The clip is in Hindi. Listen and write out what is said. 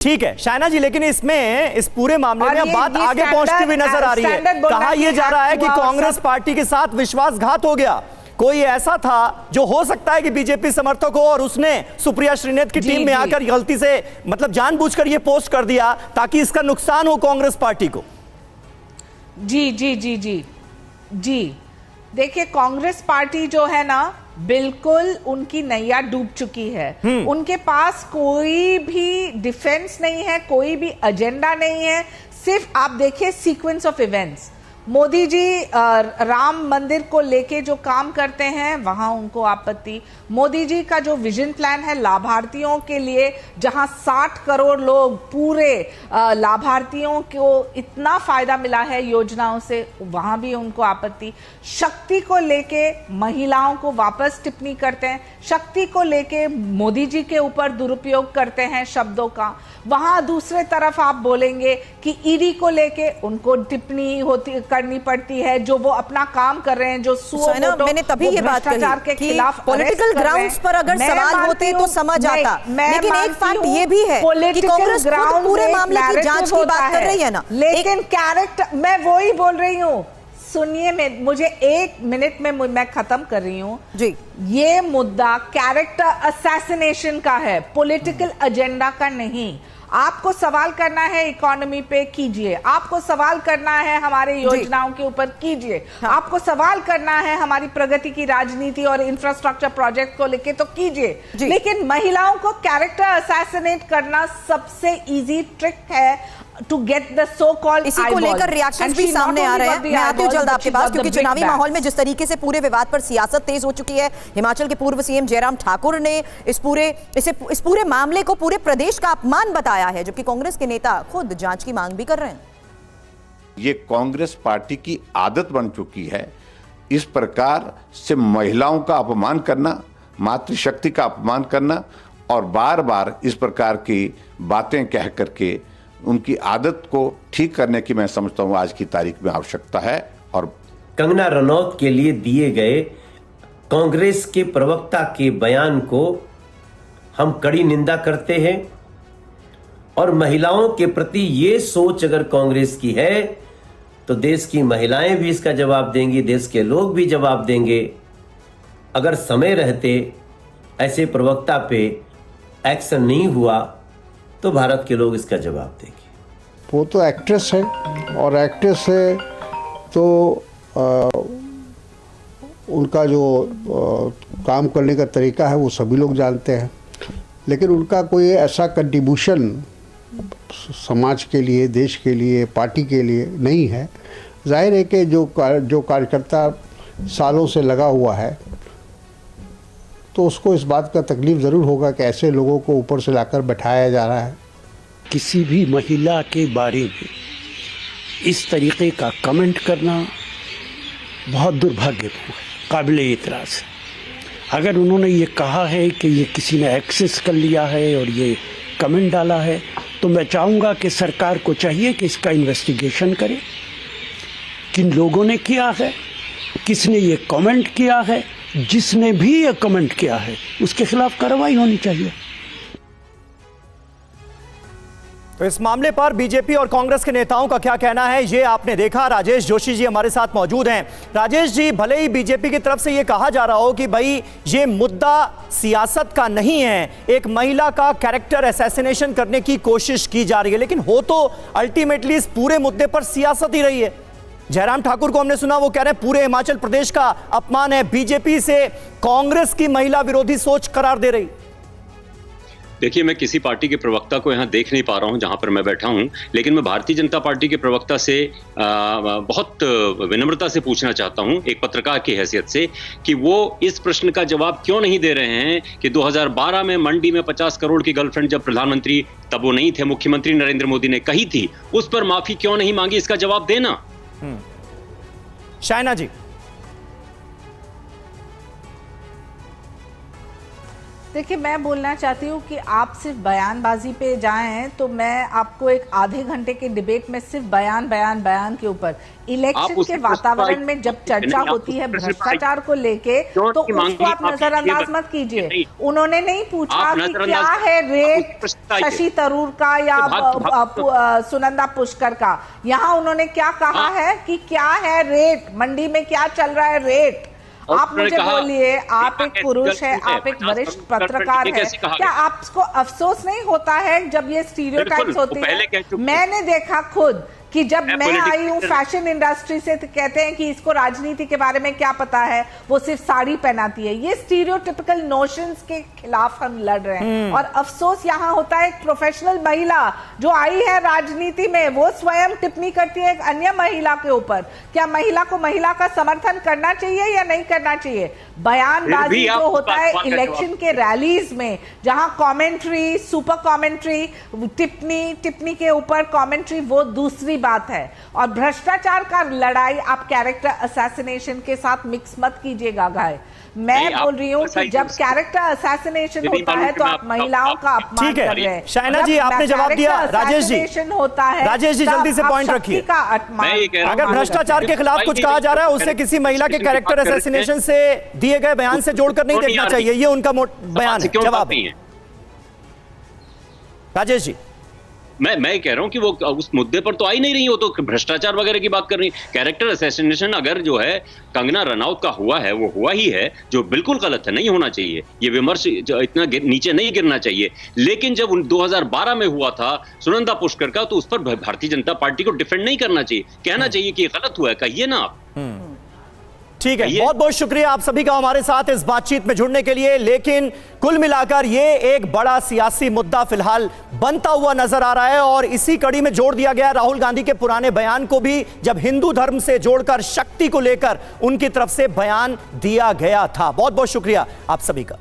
ठीक है शायना जी, लेकिन इसमें इस पूरे मामले में बात आगे पहुंचती हुई नजर आ रही है। कहा यह जा रहा है कि कांग्रेस पार्टी के साथ विश्वासघात हो गया। कोई ऐसा था जो हो सकता है कि बीजेपी समर्थक हो और उसने सुप्रिया श्रीनेत की टीम में आकर गलती से मतलब जानबूझकर यह पोस्ट कर दिया ताकि इसका नुकसान हो कांग्रेस पार्टी को। जी जी जी जी जी देखिए, कांग्रेस पार्टी जो है ना, बिल्कुल उनकी नैया डूब चुकी है। उनके पास कोई भी डिफेंस नहीं है, कोई भी एजेंडा नहीं है। सिर्फ आप देखिए sequence of events. Modi ji Ram मंदिर को लेके जो काम करते हैं वहां उनको आपत्ति। मोदी जी का जो विजन प्लान है लाभार्थियों के लिए, जहां 60 करोड़ लोग पूरे लाभार्थियों को इतना फायदा मिला है योजनाओं से, वहां भी उनको आपत्ति। शक्ति को लेके महिलाओं को वापस टिप्पणी करते हैं, शक्ति को लेके मोदी जी के ऊपर दुरुपयोग करते हैं शब्दों का। वहां दूसरे तरफ आप बोलेंगे कि ईडी को लेके उनको टिप्पणी होती करनी पड़ती है, जो वो अपना काम कर रहे हैं, जो मैंने तभी ये बात कही के खिलाफ पॉलिटिकल ग्राउंड्स पर अगर सवाल होते तो समझ आता, लेकिन एक फैक्ट ये भी है कि कांग्रेस खुद पूरे मामले की जांच की बात कर रही है ना, लेकिन कैरेक्टर, मैं वो ही बोल रही हूँ। सुनिए, मुझे 1 मिनट में मैं खत्म कर रही हूँ जी। ये मुद्दा कैरेक्टर असैसिनेशन का है, पॉलिटिकल एजेंडा का नहीं। आपको सवाल करना है इकोनॉमी पे, कीजिए। आपको सवाल करना है हमारे योजनाओं के ऊपर, कीजिए। हाँ। आपको सवाल करना है हमारी प्रगति की राजनीति और इंफ्रास्ट्रक्चर प्रोजेक्ट को लेके, तो कीजिए। लेकिन महिलाओं को कैरेक्टर असैसिनेट करना सबसे इजी ट्रिक है to get the so called. इसी को लेकर रिएक्शंस भी सामने आ रहे हैं। मैं आती हूं जल्द आपके पास, क्योंकि चुनावी माहौल में जिस तरीके से पूरे विवाद पर सियासत तेज हो चुकी है, हिमाचल के पूर्व सीएम जयराम ठाकुर ने इस पूरे मामले को पूरे प्रदेश का अपमान बताया है, जबकि कांग्रेस के नेता खुद जांच की मांग भी कर रहे हैं। ये कांग्रेस पार्टी की आदत बन चुकी है इस प्रकार से महिलाओं का अपमान करना, मातृशक्ति का अपमान करना और बार बार इस प्रकार की बातें कह करके उनकी आदत को ठीक करने की मैं समझता हूं आज की तारीख में आवश्यकता है। और कंगना रनौत के लिए दिए गए कांग्रेस के प्रवक्ता के बयान को हम कड़ी निंदा करते हैं और महिलाओं के प्रति ये सोच अगर कांग्रेस की है तो देश की महिलाएं भी इसका जवाब देंगी, देश के लोग भी जवाब देंगे। अगर समय रहते ऐसे प्रवक्ता पे एक्शन नहीं हुआ तो भारत के लोग इसका जवाब देंगे। वो तो एक्ट्रेस है और एक्ट्रेस है तो उनका जो काम करने का तरीका है वो सभी लोग जानते हैं, लेकिन उनका कोई ऐसा कंट्रीब्यूशन समाज के लिए, देश के लिए, पार्टी के लिए नहीं है। जाहिर है कि जो कार्यकर्ता सालों से लगा हुआ है तो उसको इस बात का तकलीफ ज़रूर होगा कि ऐसे लोगों को ऊपर से लाकर बैठाया जा रहा है। किसी भी महिला के बारे में इस तरीके का कमेंट करना बहुत दुर्भाग्यपूर्ण है, काबिल एतराज़ है। अगर उन्होंने ये कहा है कि ये किसी ने एक्सेस कर लिया है और ये कमेंट डाला है, तो मैं चाहूँगा कि सरकार को चाहिए कि इसका इन्वेस्टिगेशन करे, किन लोगों ने किया है, किसने ये कमेंट किया है। जिसने भी ये कमेंट किया है उसके खिलाफ कार्रवाई होनी चाहिए। तो इस मामले पर बीजेपी और कांग्रेस के नेताओं का क्या कहना है ये आपने देखा। राजेश जोशी जी हमारे साथ मौजूद हैं। राजेश जी, भले ही बीजेपी की तरफ से ये कहा जा रहा हो कि भाई ये मुद्दा सियासत का नहीं है, एक महिला का कैरेक्टर असैसिनेशन करने की कोशिश की जा रही है, लेकिन हो तो अल्टीमेटली इस पूरे मुद्दे पर सियासत ही रही है। जयराम ठाकुर को हमने सुना, वो कह रहे हैं पूरे हिमाचल प्रदेश का अपमान है, बीजेपी से कांग्रेस की महिला विरोधी सोच करार दे रही। देखिए, मैं किसी पार्टी के प्रवक्ता को यहाँ देख नहीं पा रहा हूँ जहाँ पर मैं बैठा हूँ, लेकिन मैं भारतीय जनता पार्टी के प्रवक्ता से बहुत विनम्रता से पूछना चाहता हूँ, एक पत्रकार की हैसियत से, कि वो इस प्रश्न का जवाब क्यों नहीं दे रहे हैं कि 2012 में मंडी में 50 करोड़ की गर्लफ्रेंड जब प्रधानमंत्री, तब वो नहीं थे, मुख्यमंत्री नरेंद्र मोदी ने कही थी, उस पर माफी क्यों नहीं मांगी? इसका जवाब देना। शायना जी। देखिए, मैं बोलना चाहती हूँ कि आप सिर्फ बयानबाजी पे जाएं तो मैं आपको एक आधे घंटे के डिबेट में सिर्फ बयान के ऊपर इलेक्शन के वातावरण में जब चर्चा होती है भ्रष्टाचार को लेके, तो उसको आप नजरअंदाज मत कीजिए। उन्होंने नहीं पूछा कि क्या है रेट शशि थरूर का या सुनंदा पुष्कर का। यहाँ उन्होंने क्या कहा है कि क्या है रेट, मंडी में क्या चल रहा है रेट। आप मुझे बोलिए, आप एक पुरुष है, आप एक वरिष्ठ पत्रकार है, क्या आपको अफसोस नहीं होता है जब ये स्टीरियोटाइप्स होती है? मैंने देखा खुद कि जब मैं आई हूँ फैशन इंडस्ट्री से, तो कहते हैं कि इसको राजनीति के बारे में क्या पता है, वो सिर्फ साड़ी पहनाती है। ये स्टीरियोटिपिकल नोशंस के खिलाफ हम लड़ रहे हैं। और अफसोस यहाँ होता है, एक प्रोफेशनल महिला जो आई है राजनीति में, वो स्वयं टिप्पणी करती है एक अन्य महिला के ऊपर। क्या महिला को महिला का समर्थन करना चाहिए या नहीं करना चाहिए? बयानबाजी जो होता है इलेक्शन के रैलीज में, जहां कमेंट्री, सुपर कमेंट्री, टिप्पणी के ऊपर कमेंट्री, वो दूसरी बात है। और भ्रष्टाचार का लड़ाई आप कैरेक्टर असैसिनेशन के साथ मिक्स मत कीजिएगा गाय। मैं बोल रही हूँ कि जब कैरेक्टर असैसिनेशन होता है तो आप महिलाओं का अपमान कर रहे हैं। शाइना जी, आपने जवाब दिया। राजेश जी होता है, राजेश जी जल्दी से पॉइंट रखिए। अगर भ्रष्टाचार के खिलाफ कुछ कहा जा रहा है, उसे किसी महिला के कैरेक्टर असैसिनेशन से दिए गए बयान से जोड़कर नहीं देखना चाहिए। ये उनका बयान है, जवाब है। राजेश जी, मैं कह रहा हूं कि वो उस मुद्दे पर तो आ ही नहीं रही हो, तो भ्रष्टाचार वगैरह की बात कर रही। कैरेक्टर असैसिनेशन अगर जो है कंगना रनौत का हुआ है, वो हुआ ही है, जो बिल्कुल गलत है, नहीं होना चाहिए। ये विमर्श इतना नीचे नहीं गिरना चाहिए। लेकिन जब 2012 में हुआ था सुनंदा पुष्कर का, तो उस पर भारतीय जनता पार्टी को डिफेंड नहीं करना चाहिए, कहना चाहिए कि गलत हुआ है, कहिए ना आप। ठीक है, बहुत बहुत शुक्रिया आप सभी का हमारे साथ इस बातचीत में जुड़ने के लिए। लेकिन कुल मिलाकर ये एक बड़ा सियासी मुद्दा फिलहाल बनता हुआ नजर आ रहा है, और इसी कड़ी में जोड़ दिया गया राहुल गांधी के पुराने बयान को भी, जब हिंदू धर्म से जोड़कर शक्ति को लेकर उनकी तरफ से बयान दिया गया था। बहुत बहुत शुक्रिया आप सभी का।